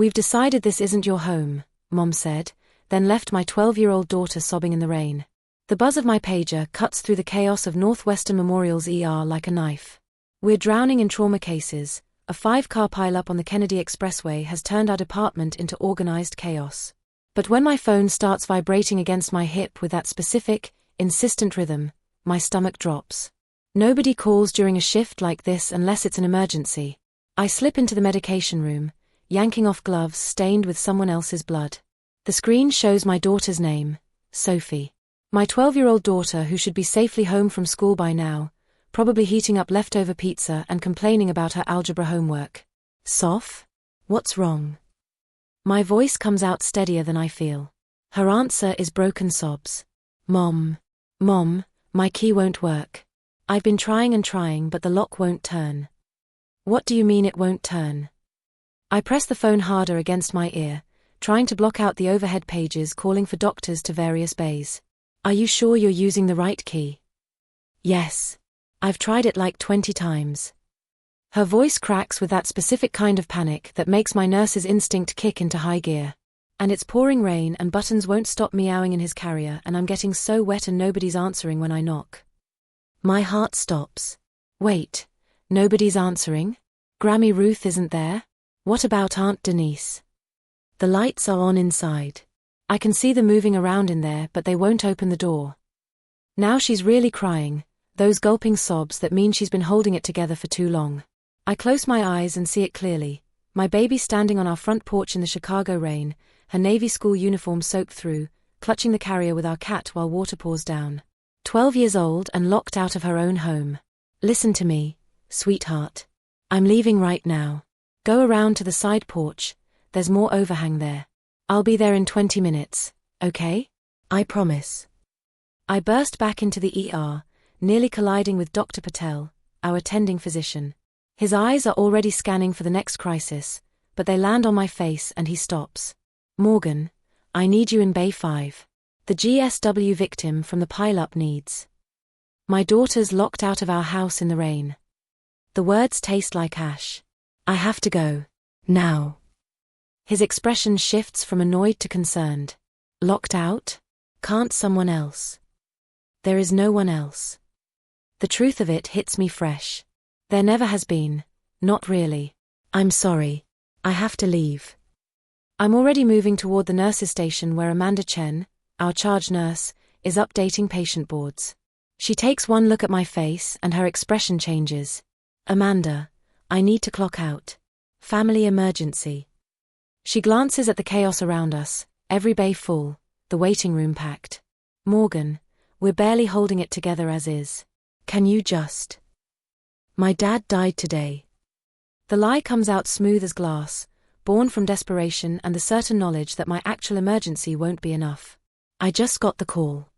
"We've decided this isn't your home," Mom said, then left my 12-year-old daughter sobbing in the rain. The buzz of my pager cuts through the chaos of Northwestern Memorial's ER like a knife. "We're drowning in trauma cases. A 5-car pileup on the Kennedy Expressway has turned our department into organized chaos." But when my phone starts vibrating against my hip with that specific, insistent rhythm, my stomach drops. Nobody calls during a shift like this unless it's an emergency. I slip into the medication room, yanking off gloves stained with someone else's blood. The screen shows my daughter's name, Sophie. My 12-year-old daughter, who should be safely home from school by now, probably heating up leftover pizza and complaining about her algebra homework. "Soph? What's wrong?" My voice comes out steadier than I feel. Her answer is broken sobs. Mom, my key won't work. I've been trying and trying, but the lock won't turn." "What do you mean it won't turn?" I press the phone harder against my ear, trying to block out the overhead pages calling for doctors to various bays. "Are you sure you're using the right key?" "Yes. I've tried it like 20 times. Her voice cracks with that specific kind of panic that makes my nurse's instinct kick into high gear. "And it's pouring rain and Buttons won't stop meowing in his carrier and I'm getting so wet and nobody's answering when I knock." My heart stops. Wait, nobody's answering? Grammy Ruth isn't there? What about Aunt Denise? The lights are on inside. I can see them moving around in there, but they won't open the door. Now she's really crying, those gulping sobs that mean she's been holding it together for too long. I close my eyes and see it clearly. My baby standing on our front porch in the Chicago rain, her Navy school uniform soaked through, clutching the carrier with our cat while water pours down. 12 years old and locked out of her own home. "Listen to me, sweetheart. I'm leaving right now. Go around to the side porch, there's more overhang there. I'll be there in 20 minutes, okay? I promise." I burst back into the ER, nearly colliding with Dr. Patel, our attending physician. His eyes are already scanning for the next crisis, but they land on my face and he stops. "Morgan, I need you in Bay 5. The GSW victim from the pileup needs." My daughter's locked out of our house in the rain. The words taste like ash. "I have to go. Now." His expression shifts from annoyed to concerned. "Locked out? Can't someone else?" There is no one else. The truth of it hits me fresh. There never has been. Not really. "I'm sorry. I have to leave." I'm already moving toward the nurses' station where Amanda Chen, our charge nurse, is updating patient boards. She takes one look at my face and her expression changes. "Amanda, I need to clock out. Family emergency." She glances at the chaos around us, every bay full, the waiting room packed. "Morgan, we're barely holding it together as is. Can you just—" "My dad died today." The lie comes out smooth as glass, born from desperation and the certain knowledge that my actual emergency won't be enough. "I just got the call."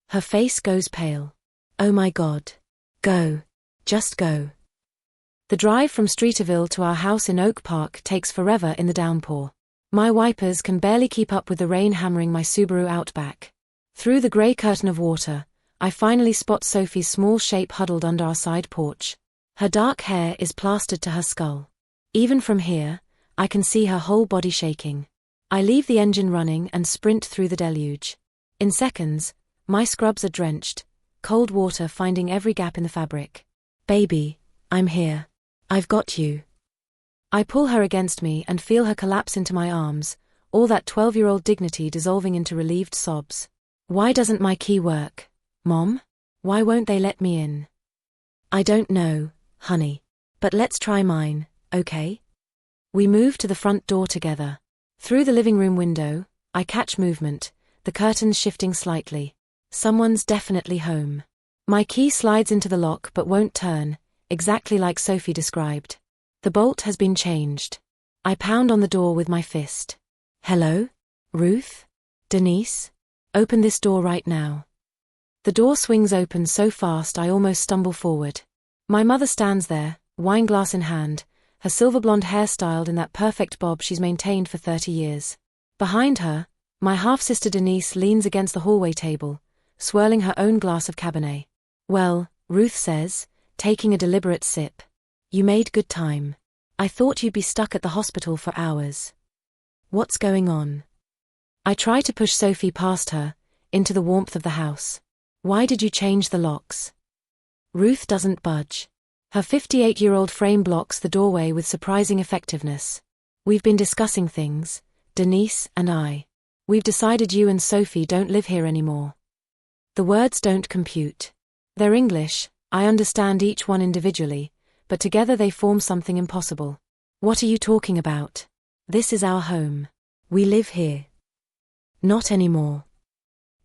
Her face goes pale. "Oh my God. Go. Just go." The drive from Streeterville to our house in Oak Park takes forever in the downpour. My wipers can barely keep up with the rain hammering my Subaru Outback. Through the gray curtain of water, I finally spot Sophie's small shape huddled under our side porch. Her dark hair is plastered to her skull. Even from here, I can see her whole body shaking. I leave the engine running and sprint through the deluge. In seconds, my scrubs are drenched, cold water finding every gap in the fabric. "Baby, I'm here. I've got you." I pull her against me and feel her collapse into my arms, all that 12-year-old dignity dissolving into relieved sobs. "Why doesn't my key work, Mom? Why won't they let me in?" "I don't know, honey. But let's try mine, okay?" We move to the front door together. Through the living room window, I catch movement, the curtains shifting slightly. Someone's definitely home. My key slides into the lock but won't turn, exactly like Sophie described. The bolt has been changed. I pound on the door with my fist. "Hello? Ruth? Denise? Open this door right now." The door swings open so fast I almost stumble forward. My mother stands there, wineglass in hand, her silver blonde hair styled in that perfect bob she's maintained for 30 years. Behind her, my half-sister Denise leans against the hallway table, swirling her own glass of Cabernet. "Well," Ruth says, taking a deliberate sip, "you made good time. I thought you'd be stuck at the hospital for hours." What's going on? I try to push Sophie past her, into the warmth of the house. Why did you change the locks? Ruth doesn't budge. Her 58-year-old frame blocks the doorway with surprising effectiveness. We've been discussing things, Denise and I. We've decided you and Sophie don't live here anymore. The words don't compute. They're English, I understand each one individually, but together they form something impossible. What are you talking about? This is our home. We live here. Not anymore.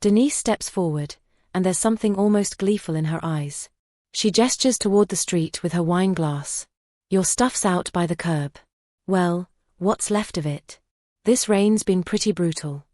Denise steps forward, and there's something almost gleeful in her eyes. She gestures toward the street with her wine glass. Your stuff's out by the curb. Well, what's left of it? This rain's been pretty brutal.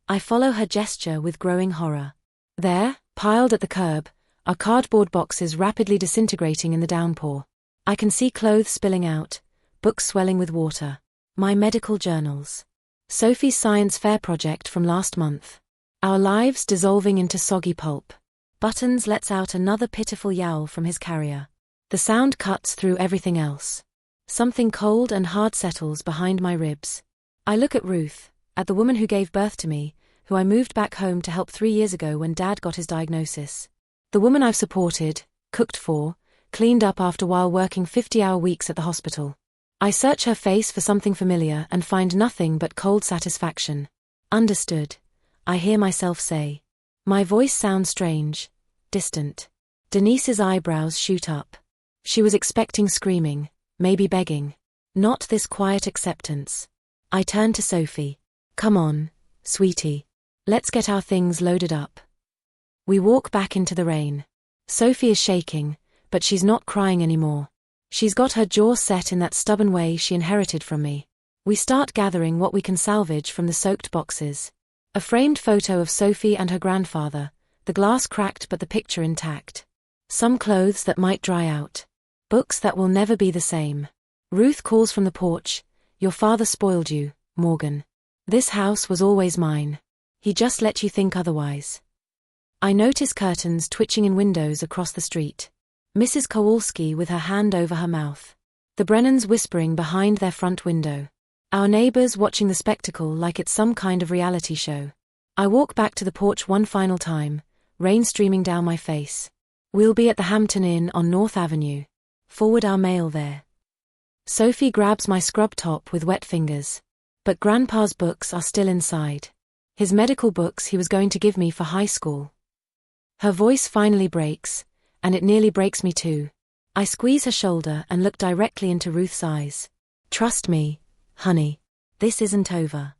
I follow her gesture with growing horror. There, piled at the curb, are cardboard boxes rapidly disintegrating in the downpour. I can see clothes spilling out, books swelling with water. My medical journals. Sophie's science fair project from last month. Our lives dissolving into soggy pulp. Buttons lets out another pitiful yowl from his carrier. The sound cuts through everything else. Something cold and hard settles behind my ribs. I look at Ruth, at the woman who gave birth to me, who I moved back home to help 3 years ago when Dad got his diagnosis. The woman I've supported, cooked for, cleaned up after while working 50-hour weeks at the hospital. I search her face for something familiar and find nothing but cold satisfaction. Understood, I hear myself say. My voice sounds strange, distant. Denise's eyebrows shoot up. She was expecting screaming, maybe begging. Not this quiet acceptance. I turn to Sophie. Come on, sweetie. Let's get our things loaded up. We walk back into the rain. Sophie is shaking, but she's not crying anymore. She's got her jaw set in that stubborn way she inherited from me. We start gathering what we can salvage from the soaked boxes. A framed photo of Sophie and her grandfather, the glass cracked but the picture intact. Some clothes that might dry out. Books that will never be the same. Ruth calls from the porch, "Your father spoiled you, Morgan. This house was always mine. He just let you think otherwise." I notice curtains twitching in windows across the street. Mrs. Kowalski with her hand over her mouth. The Brennans whispering behind their front window. Our neighbors watching the spectacle like it's some kind of reality show. I walk back to the porch one final time, rain streaming down my face. We'll be at the Hampton Inn on North Avenue. Forward our mail there. Sophie grabs my scrub top with wet fingers. But Grandpa's books are still inside. His medical books he was going to give me for high school. Her voice finally breaks, and it nearly breaks me too. I squeeze her shoulder and look directly into Ruth's eyes. Trust me, honey. This isn't over.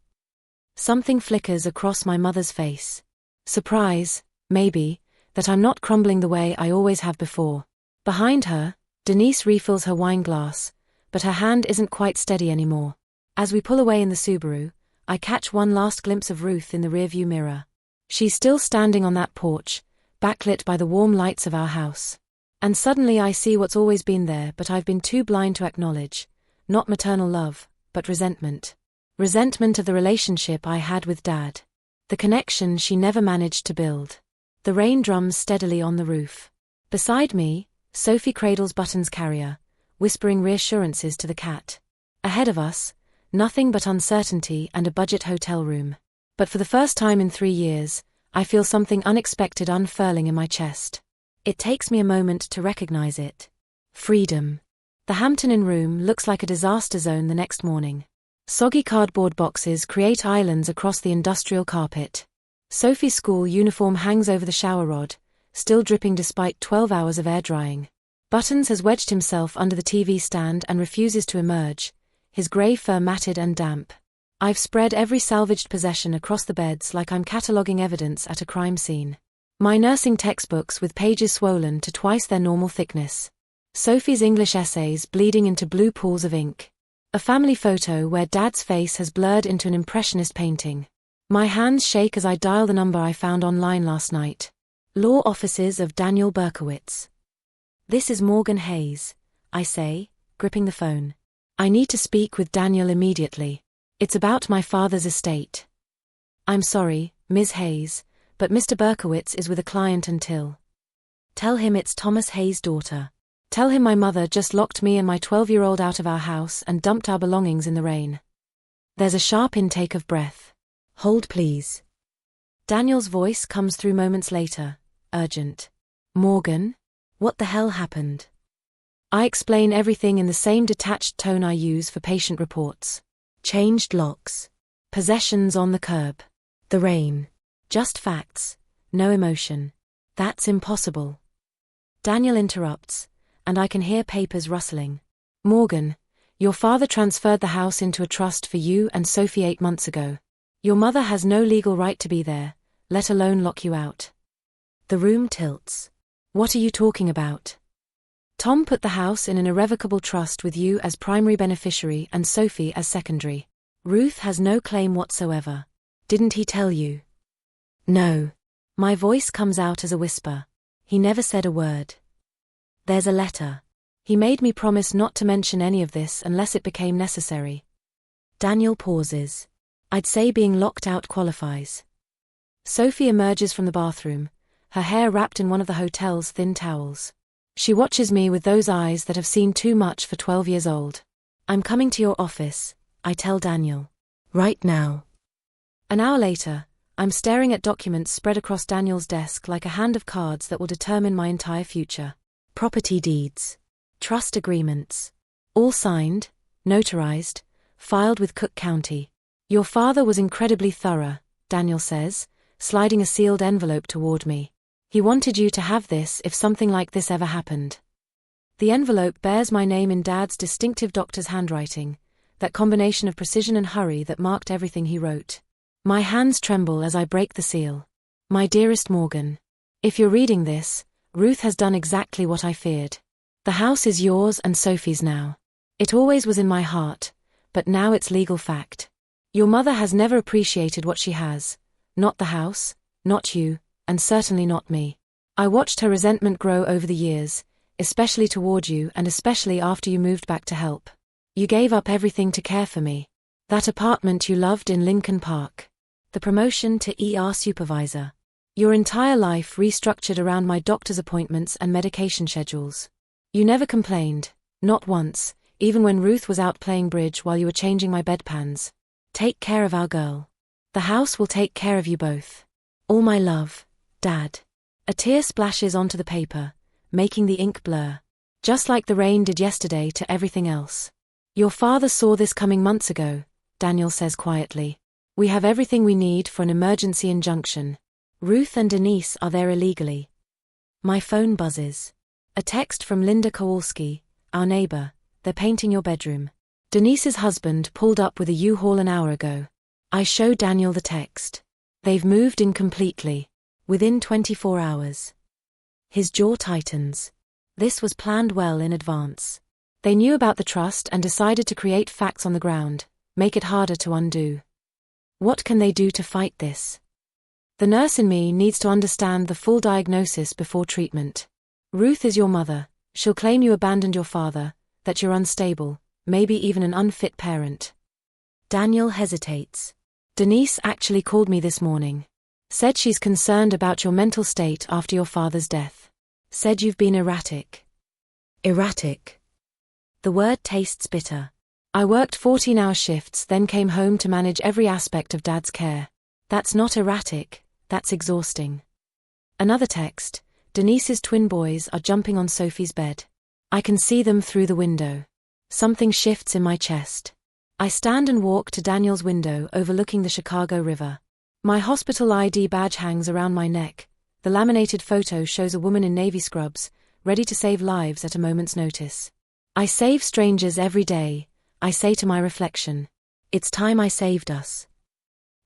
Something flickers across my mother's face. Surprise, maybe, that I'm not crumbling the way I always have before. Behind her, Denise refills her wine glass, but her hand isn't quite steady anymore. As we pull away in the Subaru, I catch one last glimpse of Ruth in the rearview mirror. She's still standing on that porch, backlit by the warm lights of our house. And suddenly I see what's always been there but I've been too blind to acknowledge. Not maternal love, but resentment. Resentment of the relationship I had with Dad. The connection she never managed to build. The rain drums steadily on the roof. Beside me, Sophie cradles Button's carrier, whispering reassurances to the cat. Ahead of us, nothing but uncertainty and a budget hotel room. But for the first time in 3 years, I feel something unexpected unfurling in my chest. It takes me a moment to recognize it. Freedom. The Hampton Inn room looks like a disaster zone the next morning. Soggy cardboard boxes create islands across the industrial carpet. Sophie's school uniform hangs over the shower rod, still dripping despite 12 hours of air drying. Buttons has wedged himself under the TV stand and refuses to emerge, his grey fur matted and damp. I've spread every salvaged possession across the beds like I'm cataloguing evidence at a crime scene. My nursing textbooks with pages swollen to twice their normal thickness. Sophie's English essays bleeding into blue pools of ink. A family photo where Dad's face has blurred into an impressionist painting. My hands shake as I dial the number I found online last night. Law offices of Daniel Berkowitz. This is Morgan Hayes, I say, gripping the phone. I need to speak with Daniel immediately. It's about my father's estate. I'm sorry, Ms. Hayes, but Mr. Berkowitz is with a client until. Tell him it's Thomas Hayes' daughter. Tell him my mother just locked me and my 12-year-old out of our house and dumped our belongings in the rain. There's a sharp intake of breath. Hold please. Daniel's voice comes through moments later, urgent. Morgan? What the hell happened? I explain everything in the same detached tone I use for patient reports. Changed locks. Possessions on the curb. The rain. Just facts. No emotion. That's impossible. Daniel interrupts, and I can hear papers rustling. Morgan, your father transferred the house into a trust for you and Sophie 8 months ago. Your mother has no legal right to be there, let alone lock you out. The room tilts. What are you talking about? Tom put the house in an irrevocable trust with you as primary beneficiary and Sophie as secondary. Ruth has no claim whatsoever. Didn't he tell you? No. My voice comes out as a whisper. He never said a word. There's a letter. He made me promise not to mention any of this unless it became necessary. Daniel pauses. I'd say being locked out qualifies. Sophie emerges from the bathroom, her hair wrapped in one of the hotel's thin towels. She watches me with those eyes that have seen too much for 12 years old. I'm coming to your office, I tell Daniel. Right now. An hour later, I'm staring at documents spread across Daniel's desk like a hand of cards that will determine my entire future. Property deeds. Trust agreements. All signed, notarized, filed with Cook County. Your father was incredibly thorough, Daniel says, sliding a sealed envelope toward me. He wanted you to have this if something like this ever happened. The envelope bears my name in Dad's distinctive doctor's handwriting, that combination of precision and hurry that marked everything he wrote. My hands tremble as I break the seal. My dearest Morgan, if you're reading this, Ruth has done exactly what I feared. The house is yours and Sophie's now. It always was in my heart, but now it's legal fact. Your mother has never appreciated what she has. Not the house, not you, and certainly not me. I watched her resentment grow over the years, especially toward you and especially after you moved back to help. You gave up everything to care for me. That apartment you loved in Lincoln Park. The promotion to ER supervisor. Your entire life restructured around my doctor's appointments and medication schedules. You never complained, not once, even when Ruth was out playing bridge while you were changing my bedpans. Take care of our girl. The house will take care of you both. All my love, Dad. A tear splashes onto the paper, making the ink blur. Just like the rain did yesterday to everything else. Your father saw this coming months ago, Daniel says quietly. We have everything we need for an emergency injunction. Ruth and Denise are there illegally. My phone buzzes. A text from Linda Kowalski, our neighbor. They're painting your bedroom. Denise's husband pulled up with a U-Haul an hour ago. I show Daniel the text. They've moved in completely. Within 24 hours. His jaw tightens. This was planned well in advance. They knew about the trust and decided to create facts on the ground, make it harder to undo. What can they do to fight this? The nurse in me needs to understand the full diagnosis before treatment. Ruth is your mother. She'll claim you abandoned your father, that you're unstable, maybe even an unfit parent. Daniel hesitates. Denise actually called me this morning. Said she's concerned about your mental state after your father's death. Said you've been erratic. Erratic. The word tastes bitter. I worked 14-hour shifts, then came home to manage every aspect of Dad's care. That's not erratic, that's exhausting. Another text. Denise's twin boys are jumping on Sophie's bed. I can see them through the window. Something shifts in my chest. I stand and walk to Daniel's window overlooking the Chicago River. My hospital ID badge hangs around my neck. The laminated photo shows a woman in navy scrubs, ready to save lives at a moment's notice. I save strangers every day, I say to my reflection. It's time I saved us.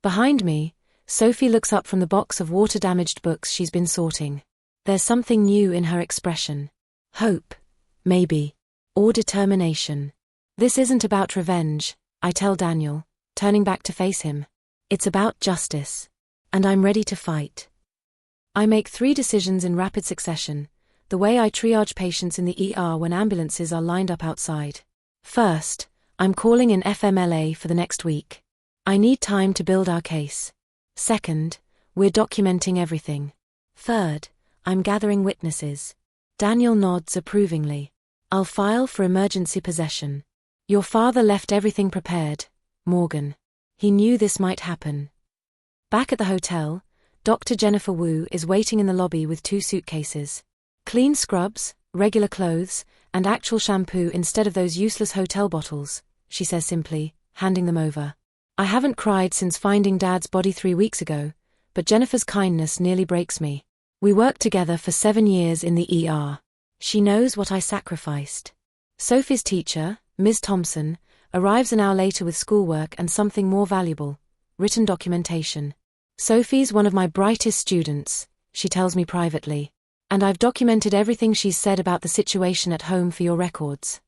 Behind me, Sophie looks up from the box of water-damaged books she's been sorting. There's something new in her expression. Hope, maybe, or determination. This isn't about revenge, I tell Daniel, turning back to face him. It's about justice. And I'm ready to fight. I make 3 decisions in rapid succession, the way I triage patients in the ER when ambulances are lined up outside. First, I'm calling in FMLA for the next week. I need time to build our case. Second, we're documenting everything. Third, I'm gathering witnesses. Daniel nods approvingly. I'll file for emergency possession. Your father left everything prepared, Morgan. He knew this might happen. Back at the hotel, Dr. Jennifer Wu is waiting in the lobby with 2 suitcases. Clean scrubs, regular clothes, and actual shampoo instead of those useless hotel bottles, she says simply, handing them over. I haven't cried since finding Dad's body 3 weeks ago, but Jennifer's kindness nearly breaks me. We worked together for 7 years in the ER. She knows what I sacrificed. Sophie's teacher, Ms. Thompson, arrives an hour later with schoolwork and something more valuable, written documentation. Sophie's one of my brightest students, she tells me privately, and I've documented everything she's said about the situation at home for your records.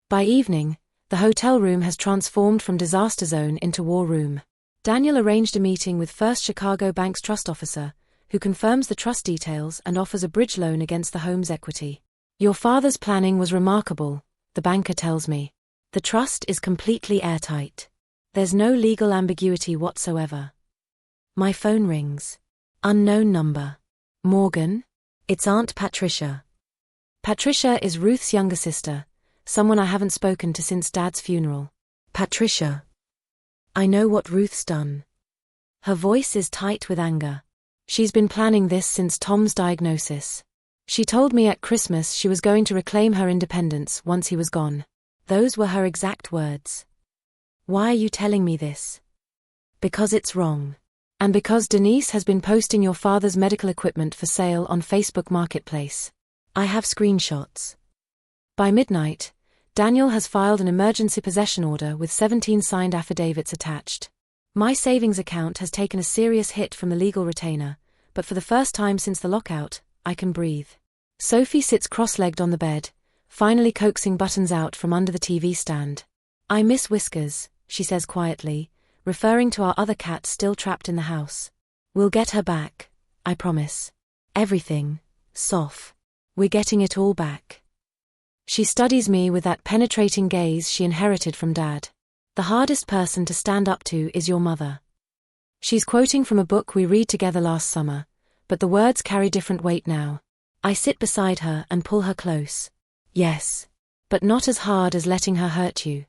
By evening, the hotel room has transformed from disaster zone into war room. Daniel arranged a meeting with First Chicago Bank's trust officer, who confirms the trust details and offers a bridge loan against the home's equity. Your father's planning was remarkable, the banker tells me. The trust is completely airtight. There's no legal ambiguity whatsoever. My phone rings. Unknown number. Morgan? It's Aunt Patricia. Patricia is Ruth's younger sister, someone I haven't spoken to since Dad's funeral. Patricia. I know what Ruth's done. Her voice is tight with anger. She's been planning this since Tom's diagnosis. She told me at Christmas she was going to reclaim her independence once he was gone. Those were her exact words. Why are you telling me this? Because it's wrong. And because Denise has been posting your father's medical equipment for sale on Facebook Marketplace. I have screenshots. By midnight, Daniel has filed an emergency possession order with 17 signed affidavits attached. My savings account has taken a serious hit from the legal retainer, but for the first time since the lockout, I can breathe. Sophie sits cross-legged on the bed, finally coaxing Buttons out from under the TV stand. I miss Whiskers, she says quietly, referring to our other cat still trapped in the house. We'll get her back, I promise. Everything, Soph. We're getting it all back. She studies me with that penetrating gaze she inherited from Dad. The hardest person to stand up to is your mother. She's quoting from a book we read together last summer, but the words carry different weight now. I sit beside her and pull her close. Yes. But not as hard as letting her hurt you.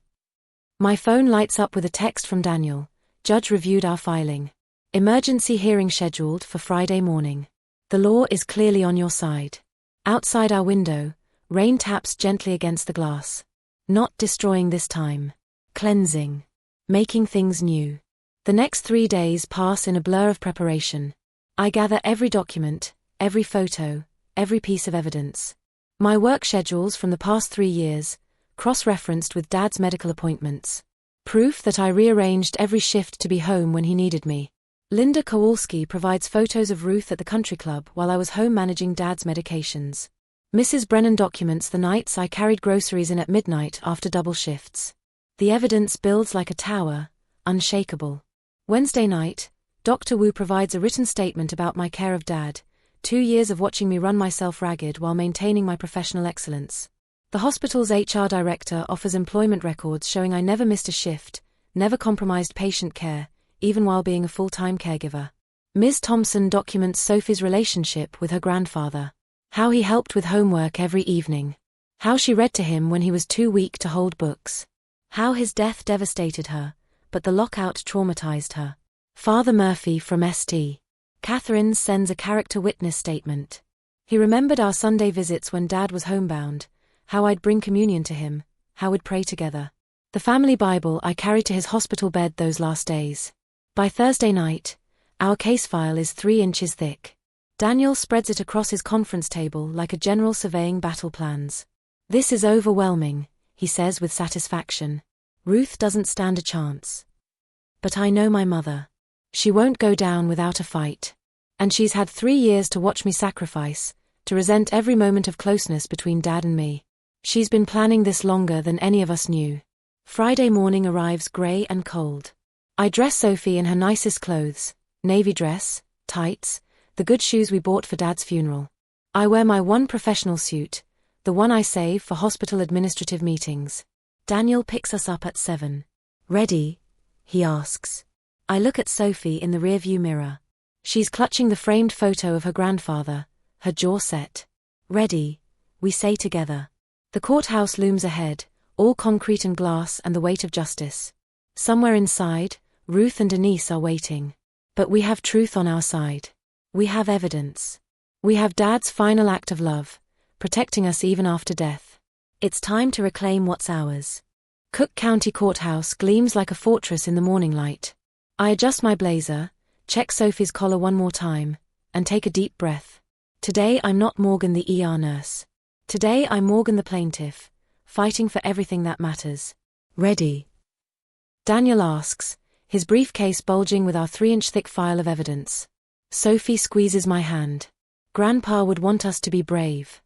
My phone lights up with a text from Daniel. Judge reviewed our filing. Emergency hearing scheduled for Friday morning. The law is clearly on your side. Outside our window, rain taps gently against the glass. Not destroying this time. Cleansing. Making things new. The next 3 days pass in a blur of preparation. I gather every document, every photo, every piece of evidence. My work schedules from the past 3 years, cross-referenced with Dad's medical appointments. Proof that I rearranged every shift to be home when he needed me. Linda Kowalski provides photos of Ruth at the country club while I was home managing Dad's medications. Mrs. Brennan documents the nights I carried groceries in at midnight after double shifts. The evidence builds like a tower, unshakable. Wednesday night, Dr. Wu provides a written statement about my care of Dad, 2 years of watching me run myself ragged while maintaining my professional excellence. The hospital's HR director offers employment records showing I never missed a shift, never compromised patient care, even while being a full-time caregiver. Ms. Thompson documents Sophie's relationship with her grandfather. How he helped with homework every evening. How she read to him when he was too weak to hold books. How his death devastated her, but the lockout traumatized her. Father Murphy from St. Catharines sends a character witness statement. He remembered our Sunday visits when Dad was homebound, how I'd bring communion to him, how we'd pray together. The family Bible I carried to his hospital bed those last days. By Thursday night, our case file is 3 inches thick. Daniel spreads it across his conference table like a general surveying battle plans. This is overwhelming, he says with satisfaction. Ruth doesn't stand a chance. But I know my mother. She won't go down without a fight. And she's had 3 years to watch me sacrifice, to resent every moment of closeness between Dad and me. She's been planning this longer than any of us knew. Friday morning arrives grey and cold. I dress Sophie in her nicest clothes, navy dress, tights, the good shoes we bought for Dad's funeral. I wear my one professional suit, the one I save for hospital administrative meetings. Daniel picks us up at 7. Ready? He asks. I look at Sophie in the rearview mirror. She's clutching the framed photo of her grandfather, her jaw set. Ready, we say together. The courthouse looms ahead, all concrete and glass and the weight of justice. Somewhere inside, Ruth and Denise are waiting. But we have truth on our side. We have evidence. We have Dad's final act of love, protecting us even after death. It's time to reclaim what's ours. Cook County Courthouse gleams like a fortress in the morning light. I adjust my blazer, check Sophie's collar one more time, and take a deep breath. Today I'm not Morgan the ER nurse. Today I'm Morgan the plaintiff, fighting for everything that matters. Ready? Daniel asks, his briefcase bulging with our 3-inch thick file of evidence. Sophie squeezes my hand. Grandpa would want us to be brave.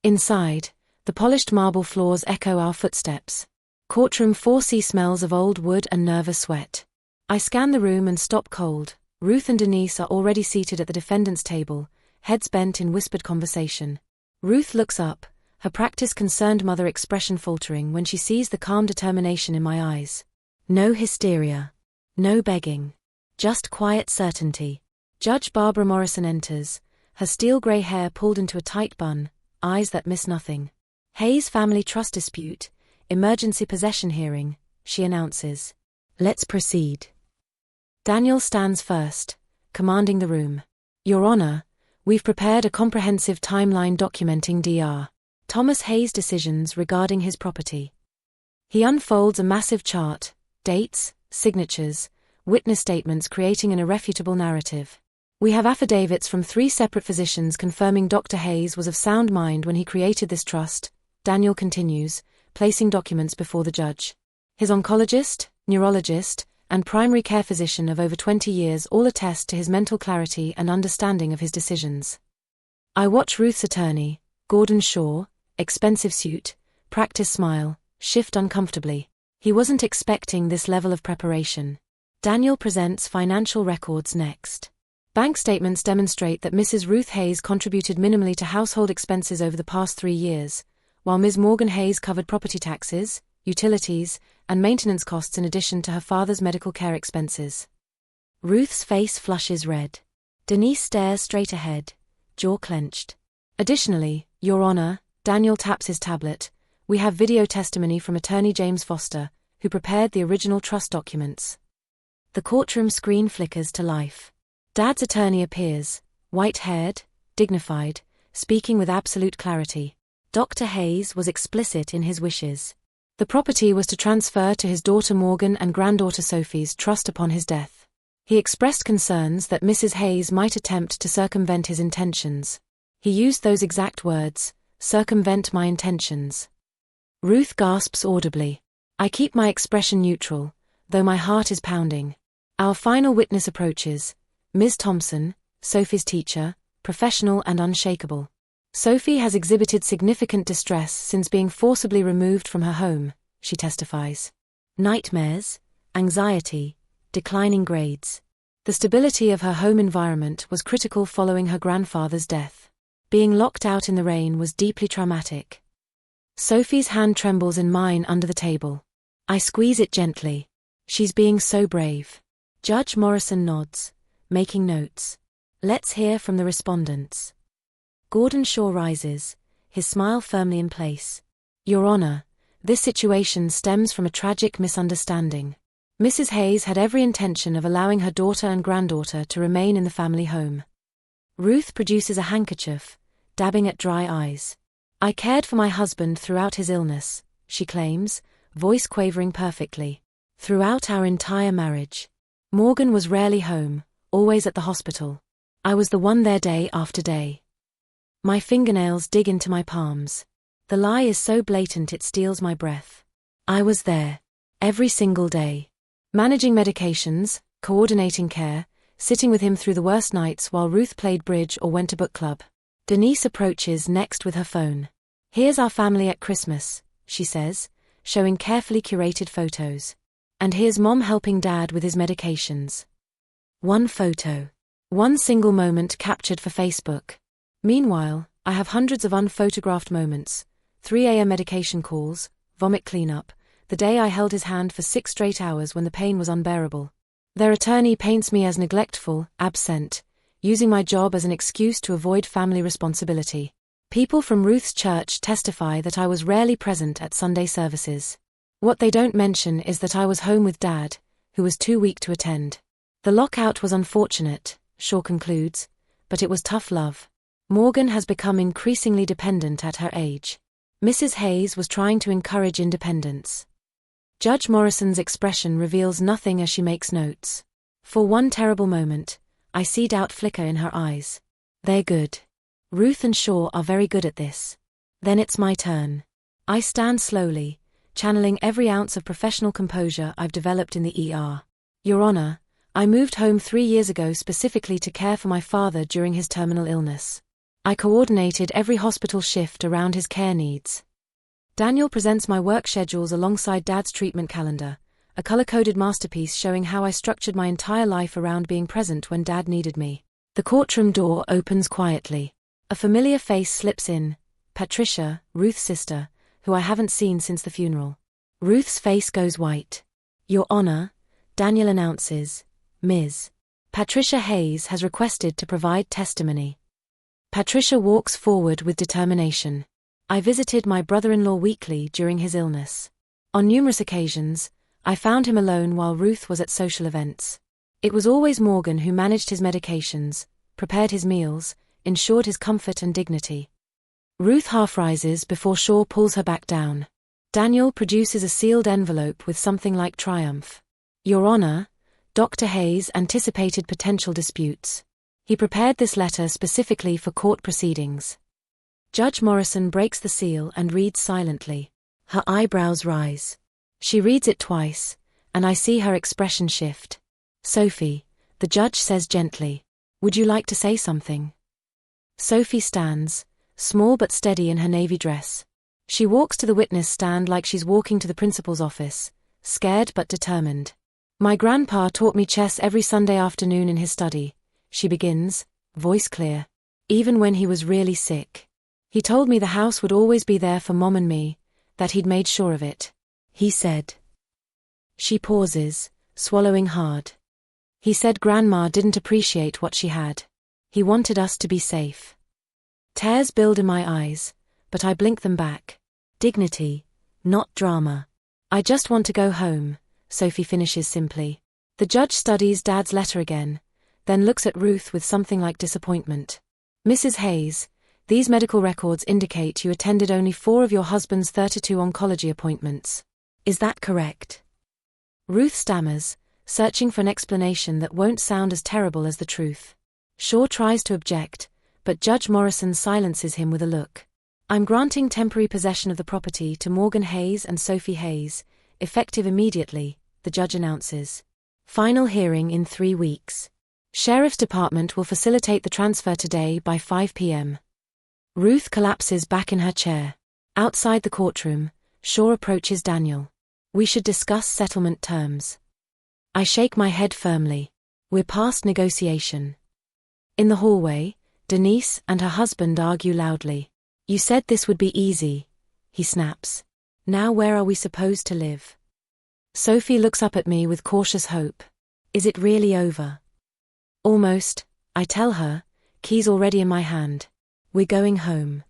Inside, the polished marble floors echo our footsteps. Courtroom 4C smells of old wood and nervous sweat. I scan the room and stop cold. Ruth and Denise are already seated at the defendant's table, heads bent in whispered conversation. Ruth looks up, her practice-concerned mother expression faltering when she sees the calm determination in my eyes. No hysteria. No begging. Just quiet certainty. Judge Barbara Morrison enters, her steel-grey hair pulled into a tight bun, eyes that miss nothing. Hayes family trust dispute, emergency possession hearing, she announces. Let's proceed. Daniel stands first, commanding the room. Your Honor, we've prepared a comprehensive timeline documenting Dr. Thomas Hayes' decisions regarding his property. He unfolds a massive chart, dates, signatures, witness statements creating an irrefutable narrative. We have affidavits from 3 separate physicians confirming Dr. Hayes was of sound mind when he created this trust, Daniel continues, placing documents before the judge. His oncologist, neurologist, and primary care physician of over 20 years all attest to his mental clarity and understanding of his decisions. I watch Ruth's attorney, Gordon Shaw, expensive suit, practice smile, shift uncomfortably. He wasn't expecting this level of preparation. Daniel presents financial records next. Bank statements demonstrate that Mrs. Ruth Hayes contributed minimally to household expenses over the past 3 years, while Ms. Morgan Hayes covered property taxes, utilities, and maintenance costs in addition to her father's medical care expenses. Ruth's face flushes red. Denise stares straight ahead, jaw clenched. Additionally, Your Honor, Daniel taps his tablet, we have video testimony from attorney James Foster, who prepared the original trust documents. The courtroom screen flickers to life. Dad's attorney appears, white-haired, dignified, speaking with absolute clarity. Dr. Hayes was explicit in his wishes. The property was to transfer to his daughter Morgan and granddaughter Sophie's trust upon his death. He expressed concerns that Mrs. Hayes might attempt to circumvent his intentions. He used those exact words, circumvent my intentions. Ruth gasps audibly. I keep my expression neutral, though my heart is pounding. Our final witness approaches, Ms. Thompson, Sophie's teacher, professional and unshakable. Sophie has exhibited significant distress since being forcibly removed from her home, she testifies. Nightmares, anxiety, declining grades. The stability of her home environment was critical following her grandfather's death. Being locked out in the rain was deeply traumatic. Sophie's hand trembles in mine under the table. I squeeze it gently. She's being so brave. Judge Morrison nods, making notes. Let's hear from the respondents. Gordon Shaw rises, his smile firmly in place. Your Honor, this situation stems from a tragic misunderstanding. Mrs. Hayes had every intention of allowing her daughter and granddaughter to remain in the family home. Ruth produces a handkerchief, dabbing at dry eyes. I cared for my husband throughout his illness, she claims, voice quavering perfectly. Throughout our entire marriage. Morgan was rarely home, always at the hospital. I was the one there day after day. My fingernails dig into my palms. The lie is so blatant it steals my breath. I was there. Every single day. Managing medications, coordinating care, sitting with him through the worst nights while Ruth played bridge or went to book club. Denise approaches next with her phone. Here's our family at Christmas, she says, showing carefully curated photos. And here's Mom helping Dad with his medications. One photo. One single moment captured for Facebook. Meanwhile, I have hundreds of unphotographed moments, 3 a.m. medication calls, vomit cleanup, the day I held his hand for 6 straight hours when the pain was unbearable. Their attorney paints me as neglectful, absent, using my job as an excuse to avoid family responsibility. People from Ruth's church testify that I was rarely present at Sunday services. What they don't mention is that I was home with Dad, who was too weak to attend. The lockout was unfortunate, Shaw concludes, but it was tough love. Morgan has become increasingly dependent at her age. Mrs. Hayes was trying to encourage independence. Judge Morrison's expression reveals nothing as she makes notes. For one terrible moment, I see doubt flicker in her eyes. They're good. Ruth and Shaw are very good at this. Then it's my turn. I stand slowly, channeling every ounce of professional composure I've developed in the ER. Your Honor, I moved home 3 years ago specifically to care for my father during his terminal illness. I coordinated every hospital shift around his care needs. Daniel presents my work schedules alongside Dad's treatment calendar, a color-coded masterpiece showing how I structured my entire life around being present when Dad needed me. The courtroom door opens quietly. A familiar face slips in, Patricia, Ruth's sister, who I haven't seen since the funeral. Ruth's face goes white. Your Honor, Daniel announces, Ms. Patricia Hayes has requested to provide testimony. Patricia walks forward with determination. I visited my brother-in-law weekly during his illness. On numerous occasions, I found him alone while Ruth was at social events. It was always Morgan who managed his medications, prepared his meals, ensured his comfort and dignity. Ruth half rises before Shaw pulls her back down. Daniel produces a sealed envelope with something like triumph. Your Honor, Dr. Hayes anticipated potential disputes. He prepared this letter specifically for court proceedings. Judge Morrison breaks the seal and reads silently. Her eyebrows rise. She reads it twice, and I see her expression shift. Sophie, the judge says gently, would you like to say something? Sophie stands, small but steady in her navy dress. She walks to the witness stand like she's walking to the principal's office, scared but determined. My grandpa taught me chess every Sunday afternoon in his study, she begins, voice clear. Even when he was really sick. He told me the house would always be there for Mom and me, that he'd made sure of it. He said. She pauses, swallowing hard. He said Grandma didn't appreciate what she had. He wanted us to be safe. Tears build in my eyes, but I blink them back. Dignity, not drama. I just want to go home, Sophie finishes simply. The judge studies Dad's letter again, then looks at Ruth with something like disappointment. Mrs. Hayes, these medical records indicate you attended only 4 of your husband's 32 oncology appointments. Is that correct? Ruth stammers, searching for an explanation that won't sound as terrible as the truth. Shaw tries to object, but Judge Morrison silences him with a look. I'm granting temporary possession of the property to Morgan Hayes and Sophie Hayes, effective immediately, the judge announces. Final hearing in 3 weeks. Sheriff's Department will facilitate the transfer today by 5 p.m. Ruth collapses back in her chair. Outside the courtroom, Shaw approaches Daniel. We should discuss settlement terms. I shake my head firmly. We're past negotiation. In the hallway, Denise and her husband argue loudly. You said this would be easy, he snaps. Now where are we supposed to live? Sophie looks up at me with cautious hope. Is it really over? Almost, I tell her, keys already in my hand. We're going home.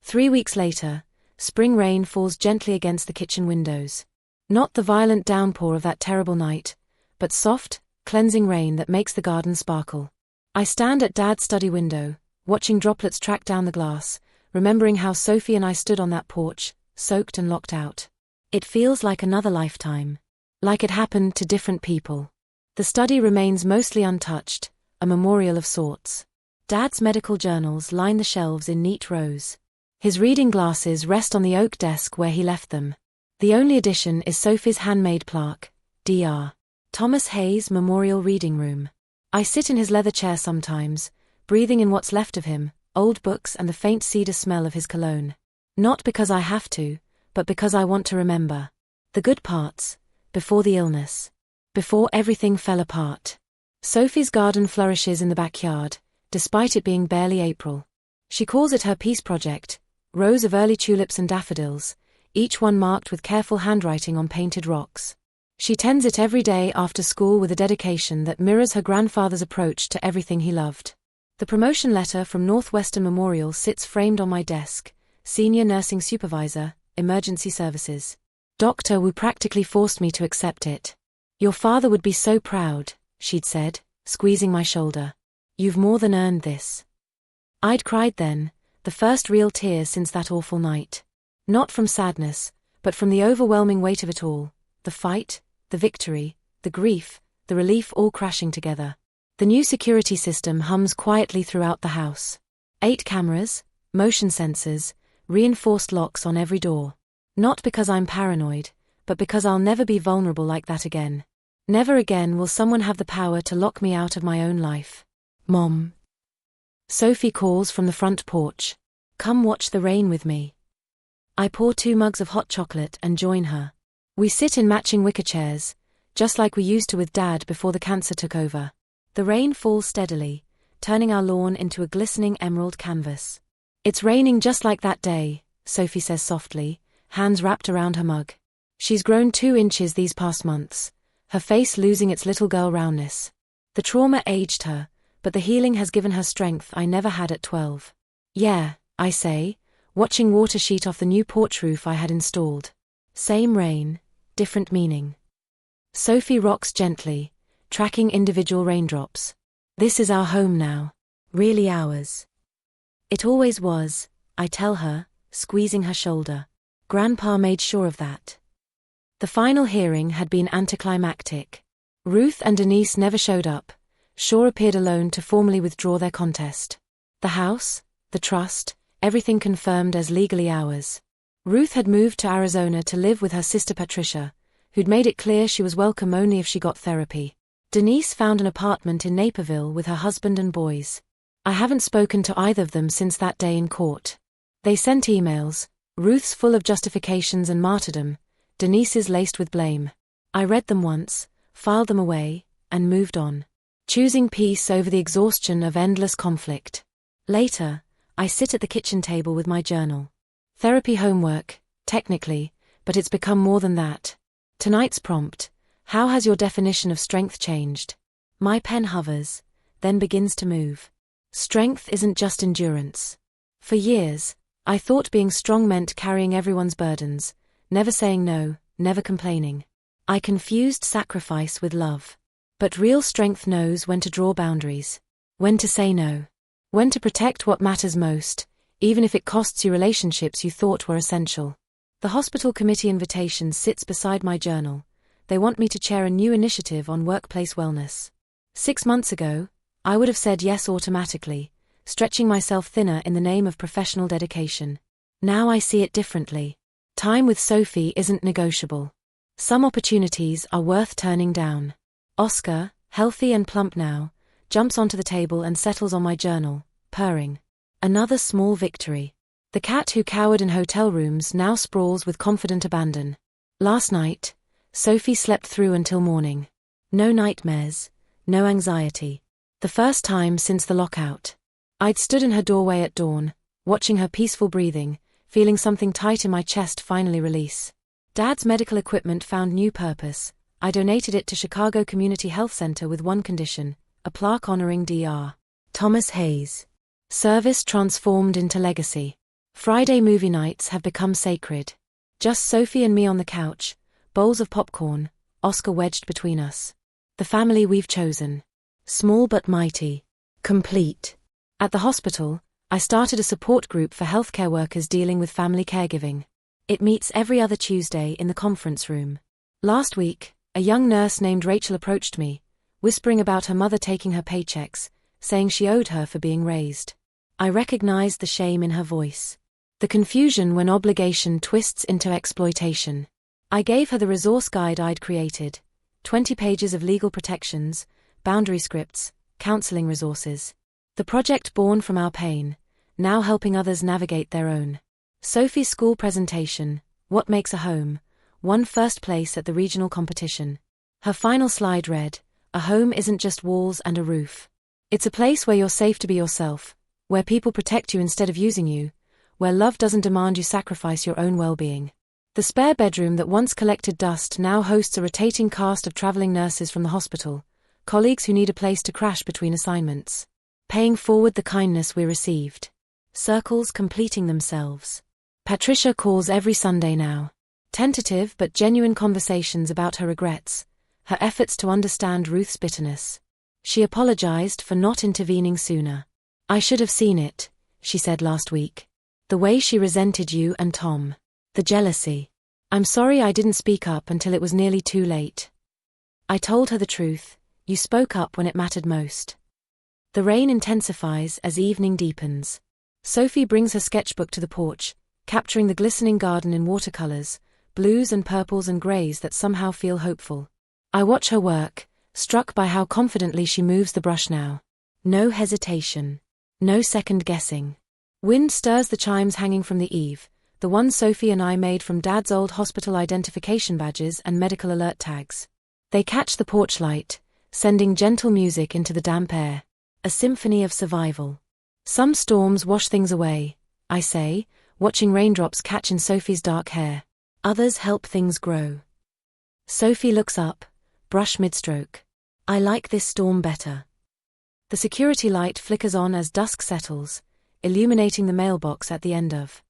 3 weeks later, spring rain falls gently against the kitchen windows. Not the violent downpour of that terrible night, but soft, cleansing rain that makes the garden sparkle. I stand at Dad's study window, watching droplets track down the glass, remembering how Sophie and I stood on that porch, soaked and locked out. It feels like another lifetime. Like it happened to different people. The study remains mostly untouched, a memorial of sorts. Dad's medical journals line the shelves in neat rows. His reading glasses rest on the oak desk where he left them. The only addition is Sophie's handmade plaque, Dr. Thomas Hayes Memorial Reading Room. I sit in his leather chair sometimes, breathing in what's left of him, old books and the faint cedar smell of his cologne. Not because I have to, but because I want to remember. The good parts, before the illness. Before everything fell apart. Sophie's garden flourishes in the backyard, despite it being barely April. She calls it her peace project, rows of early tulips and daffodils, each one marked with careful handwriting on painted rocks. She tends it every day after school with a dedication that mirrors her grandfather's approach to everything he loved. The promotion letter from Northwestern Memorial sits framed on my desk, Senior Nursing Supervisor, Emergency Services. Dr. Wu practically forced me to accept it. Your father would be so proud, she'd said, squeezing my shoulder. You've more than earned this. I'd cried then, the first real tears since that awful night. Not from sadness, but from the overwhelming weight of it all, the fight, the victory, the grief, the relief all crashing together. The new security system hums quietly throughout the house. 8 cameras, motion sensors, reinforced locks on every door. Not because I'm paranoid, but because I'll never be vulnerable like that again. Never again will someone have the power to lock me out of my own life. Mom. Sophie calls from the front porch. Come watch the rain with me. I pour 2 mugs of hot chocolate and join her. We sit in matching wicker chairs, just like we used to with Dad before the cancer took over. The rain falls steadily, turning our lawn into a glistening emerald canvas. It's raining just like that day, Sophie says softly, hands wrapped around her mug. She's grown 2 inches these past months, her face losing its little girl roundness. The trauma aged her, but the healing has given her strength I never had at 12. Yeah, I say, watching water sheet off the new porch roof I had installed. Same rain, different meaning. Sophie rocks gently, tracking individual raindrops. This is our home now. Really ours. It always was, I tell her, squeezing her shoulder. Grandpa made sure of that. The final hearing had been anticlimactic. Ruth and Denise never showed up. Shaw appeared alone to formally withdraw their contest. The house, the trust, everything confirmed as legally ours. Ruth had moved to Arizona to live with her sister Patricia, who'd made it clear she was welcome only if she got therapy. Denise found an apartment in Naperville with her husband and boys. I haven't spoken to either of them since that day in court. They sent emails, Ruth's full of justifications and martyrdom, Denise's laced with blame. I read them once, filed them away, and moved on, choosing peace over the exhaustion of endless conflict. Later, I sit at the kitchen table with my journal. Therapy homework, technically, but it's become more than that. Tonight's prompt: how has your definition of strength changed? My pen hovers, then begins to move. Strength isn't just endurance. For years, I thought being strong meant carrying everyone's burdens, never saying no, never complaining. I confused sacrifice with love. But real strength knows when to draw boundaries, when to say no, when to protect what matters most, even if it costs you relationships you thought were essential. The hospital committee invitation sits beside my journal. They want me to chair a new initiative on workplace wellness. 6 months ago, I would have said yes automatically, stretching myself thinner in the name of professional dedication. Now I see it differently. Time with Sophie isn't negotiable. Some opportunities are worth turning down. Oscar, healthy and plump now, jumps onto the table and settles on my journal, purring. Another small victory. The cat who cowered in hotel rooms now sprawls with confident abandon. Last night, Sophie slept through until morning. No nightmares, no anxiety. The first time since the lockout. I'd stood in her doorway at dawn, watching her peaceful breathing, feeling something tight in my chest finally release. Dad's medical equipment found new purpose. I donated it to Chicago Community Health Center with one condition: a plaque honoring Dr. Thomas Hayes. Service transformed into legacy. Friday movie nights have become sacred. Just Sophie and me on the couch, bowls of popcorn, Oscar wedged between us. The family we've chosen. Small but mighty. Complete. At the hospital, I started a support group for healthcare workers dealing with family caregiving. It meets every other Tuesday in the conference room. Last week, a young nurse named Rachel approached me, whispering about her mother taking her paychecks, saying she owed her for being raised. I recognized the shame in her voice. The confusion when obligation twists into exploitation. I gave her the resource guide I'd created, 20 pages of legal protections, boundary scripts, counseling resources. The project born from our pain, now helping others navigate their own. Sophie's school presentation, What Makes a Home, won first place at the regional competition. Her final slide read, "A home isn't just walls and a roof. It's a place where you're safe to be yourself, where people protect you instead of using you, where love doesn't demand you sacrifice your own well-being." The spare bedroom that once collected dust now hosts a rotating cast of traveling nurses from the hospital, colleagues who need a place to crash between assignments. Paying forward the kindness we received. Circles completing themselves. Patricia calls every Sunday now. Tentative but genuine conversations about her regrets, her efforts to understand Ruth's bitterness. She apologized for not intervening sooner. "I should have seen it," she said last week. "The way she resented you and Tom. The jealousy. I'm sorry I didn't speak up until it was nearly too late." I told her the truth. You spoke up when it mattered most. The rain intensifies as evening deepens. Sophie brings her sketchbook to the porch, capturing the glistening garden in watercolors, blues and purples and grays that somehow feel hopeful. I watch her work, struck by how confidently she moves the brush now. No hesitation. No second guessing. Wind stirs the chimes hanging from the eave, the ones Sophie and I made from Dad's old hospital identification badges and medical alert tags. They catch the porch light, sending gentle music into the damp air. A symphony of survival. Some storms wash things away, I say, watching raindrops catch in Sophie's dark hair. Others help things grow. Sophie looks up, brush mid-stroke. "I like this storm better." The security light flickers on as dusk settles, illuminating the mailbox at the end of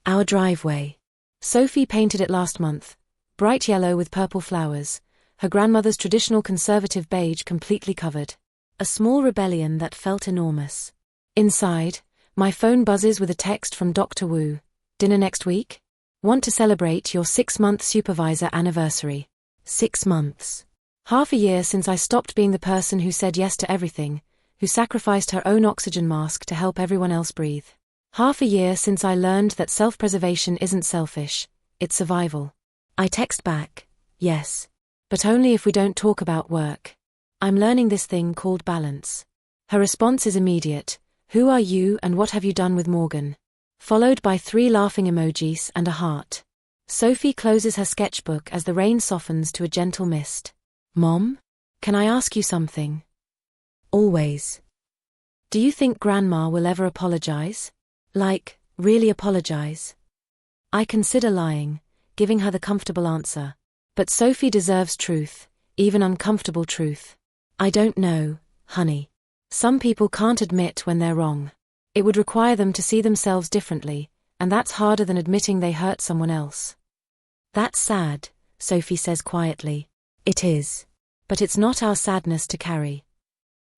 our driveway. Sophie painted it last month, bright yellow with purple flowers, her grandmother's traditional conservative beige completely covered. A small rebellion that felt enormous. Inside, my phone buzzes with a text from Dr. Wu. "Dinner next week? Want to celebrate your 6-month supervisor anniversary." 6 months. Half a year since I stopped being the person who said yes to everything, who sacrificed her own oxygen mask to help everyone else breathe. Half a year since I learned that self-preservation isn't selfish, it's survival. I text back, "Yes. But only if we don't talk about work. I'm learning this thing called balance." Her response is immediate. "Who are you and what have you done with Morgan?" Followed by 3 laughing emojis and a heart. Sophie closes her sketchbook as the rain softens to a gentle mist. "Mom? Can I ask you something?" "Always." "Do you think Grandma will ever apologize? Like, really apologize?" I consider lying, giving her the comfortable answer. But Sophie deserves truth, even uncomfortable truth. "I don't know, honey. Some people can't admit when they're wrong. It would require them to see themselves differently, and that's harder than admitting they hurt someone else." "That's sad," Sophie says quietly. "It is. But it's not our sadness to carry."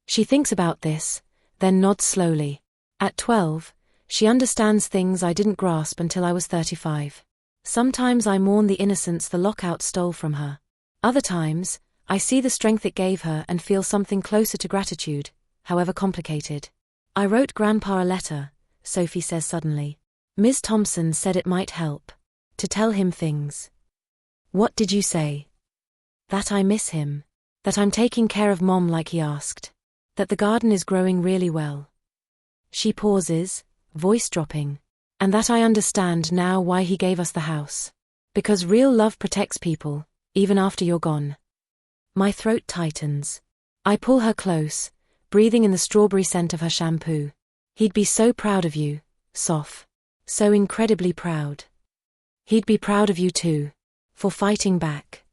She thinks about this, then nods slowly. At 12, she understands things I didn't grasp until I was 35. Sometimes I mourn the innocence the lockout stole from her. Other times, I see the strength it gave her and feel something closer to gratitude, however complicated. "I wrote Grandpa a letter," Sophie says suddenly. "Ms. Thompson said it might help. To tell him things." "What did you say?" "That I miss him. That I'm taking care of Mom like he asked. That the garden is growing really well." She pauses, voice dropping. "And that I understand now why he gave us the house. Because real love protects people, even after you're gone." My throat tightens. I pull her close, breathing in the strawberry scent of her shampoo. "He'd be so proud of you, Soph. So incredibly proud. He'd be proud of you too. For fighting back."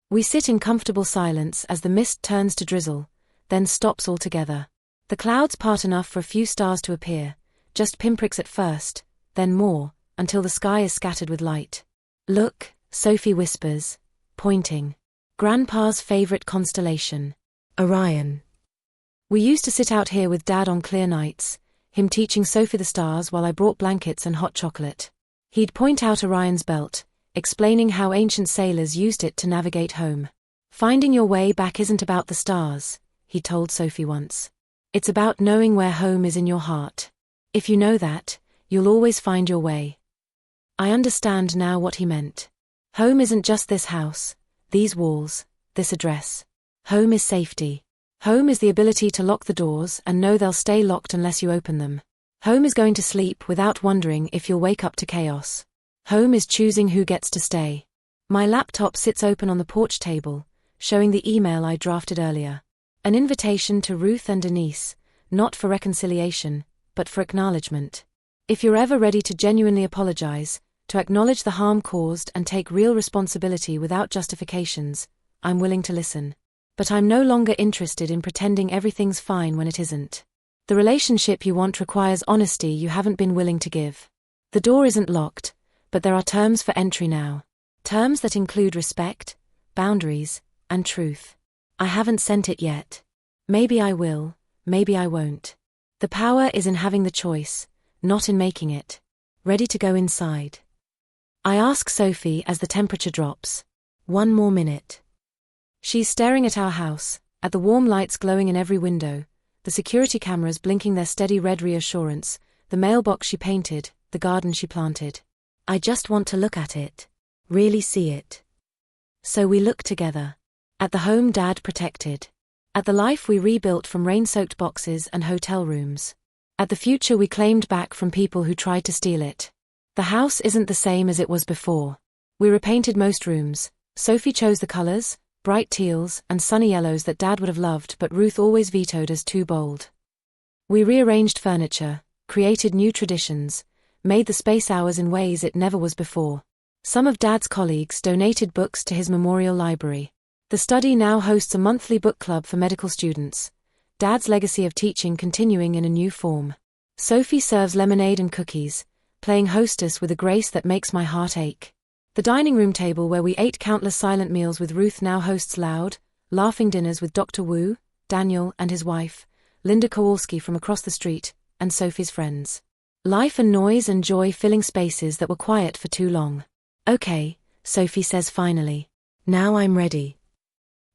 We sit in comfortable silence as the mist turns to drizzle, then stops altogether. The clouds part enough for a few stars to appear, just pinpricks at first, then more, until the sky is scattered with light. "Look," Sophie whispers, pointing. "Grandpa's favorite constellation. Orion." We used to sit out here with Dad on clear nights, him teaching Sophie the stars while I brought blankets and hot chocolate. He'd point out Orion's belt, explaining how ancient sailors used it to navigate home. "Finding your way back isn't about the stars," he told Sophie once. "It's about knowing where home is in your heart. If you know that, you'll always find your way." I understand now what he meant. Home isn't just this house, these walls, this address. Home is safety. Home is the ability to lock the doors and know they'll stay locked unless you open them. Home is going to sleep without wondering if you'll wake up to chaos. Home is choosing who gets to stay. My laptop sits open on the porch table, showing the email I drafted earlier. An invitation to Ruth and Denise, not for reconciliation, but for acknowledgement. If you're ever ready to genuinely apologize, to acknowledge the harm caused and take real responsibility without justifications, I'm willing to listen. But I'm no longer interested in pretending everything's fine when it isn't. The relationship you want requires honesty you haven't been willing to give. The door isn't locked, but there are terms for entry now. Terms that include respect, boundaries, and truth. I haven't sent it yet. Maybe I will, maybe I won't. The power is in having the choice, not in making it. Ready to go inside. I ask Sophie as the temperature drops. 1 more minute. She's staring at our house, at the warm lights glowing in every window, the security cameras blinking their steady red reassurance, the mailbox she painted, the garden she planted. I just want to look at it. Really see it. So we look together. At the home Dad protected. At the life we rebuilt from rain-soaked boxes and hotel rooms. At the future we claimed back from people who tried to steal it. The house isn't the same as it was before. We repainted most rooms. Sophie chose the colors, bright teals and sunny yellows that Dad would have loved but Ruth always vetoed as too bold. We rearranged furniture, created new traditions, made the space ours in ways it never was before. Some of Dad's colleagues donated books to his memorial library. The study now hosts a monthly book club for medical students, Dad's legacy of teaching continuing in a new form. Sophie serves lemonade and cookies, playing hostess with a grace that makes my heart ache. The dining room table where we ate countless silent meals with Ruth now hosts loud, laughing dinners with Dr. Wu, Daniel and his wife, Linda Kowalski from across the street, and Sophie's friends. Life and noise and joy filling spaces that were quiet for too long. Okay, Sophie says finally. Now I'm ready.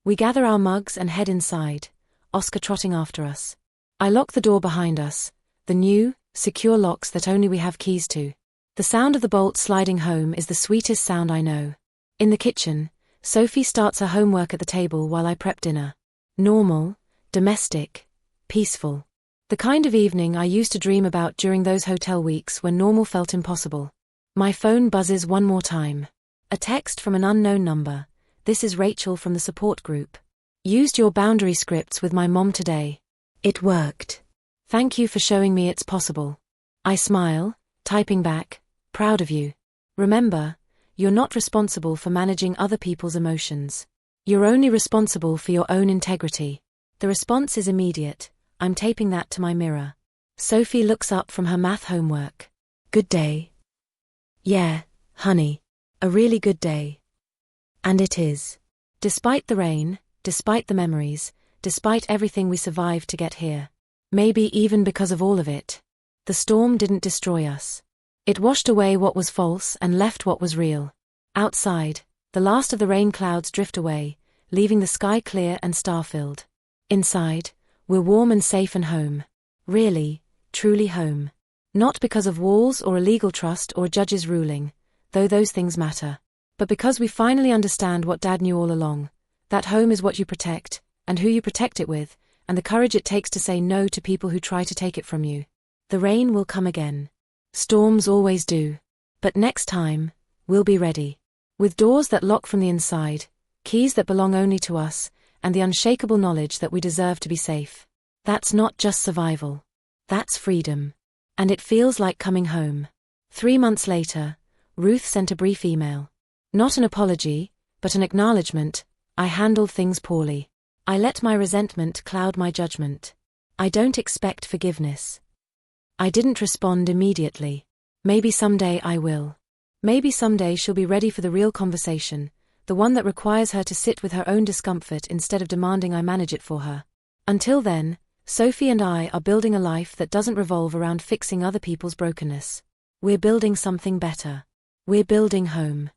We gather our mugs and head inside, Oscar trotting after us. I lock the door behind us, the new, secure locks that only we have keys to. The sound of the bolt sliding home is the sweetest sound I know. In the kitchen, Sophie starts her homework at the table while I prep dinner. Normal, domestic, peaceful. The kind of evening I used to dream about during those hotel weeks when normal felt impossible. My phone buzzes one more time. A text from an unknown number. This is Rachel from the support group. Used your boundary scripts with my mom today. It worked. Thank you for showing me it's possible. I smile, typing back, proud of you. Remember, you're not responsible for managing other people's emotions. You're only responsible for your own integrity. The response is immediate. I'm taping that to my mirror. Sophie looks up from her math homework. Good day. Yeah, honey. A really good day. And it is. Despite the rain, despite the memories, despite everything we survived to get here. Maybe even because of all of it. The storm didn't destroy us. It washed away what was false and left what was real. Outside, the last of the rain clouds drift away, leaving the sky clear and star-filled. Inside, we're warm and safe and home. Really, truly home. Not because of walls or a legal trust or a judge's ruling, though those things matter. But because we finally understand what Dad knew all along, that home is what you protect, and who you protect it with, and the courage it takes to say no to people who try to take it from you. The rain will come again. Storms always do. But next time, we'll be ready. With doors that lock from the inside, keys that belong only to us, and the unshakable knowledge that we deserve to be safe. That's not just survival. That's freedom. And it feels like coming home. 3 months later, Ruth sent a brief email. Not an apology, but an acknowledgement. I handled things poorly. I let my resentment cloud my judgment. I don't expect forgiveness. I didn't respond immediately. Maybe someday I will. Maybe someday she'll be ready for the real conversation, the one that requires her to sit with her own discomfort instead of demanding I manage it for her. Until then, Sophie and I are building a life that doesn't revolve around fixing other people's brokenness. We're building something better. We're building home.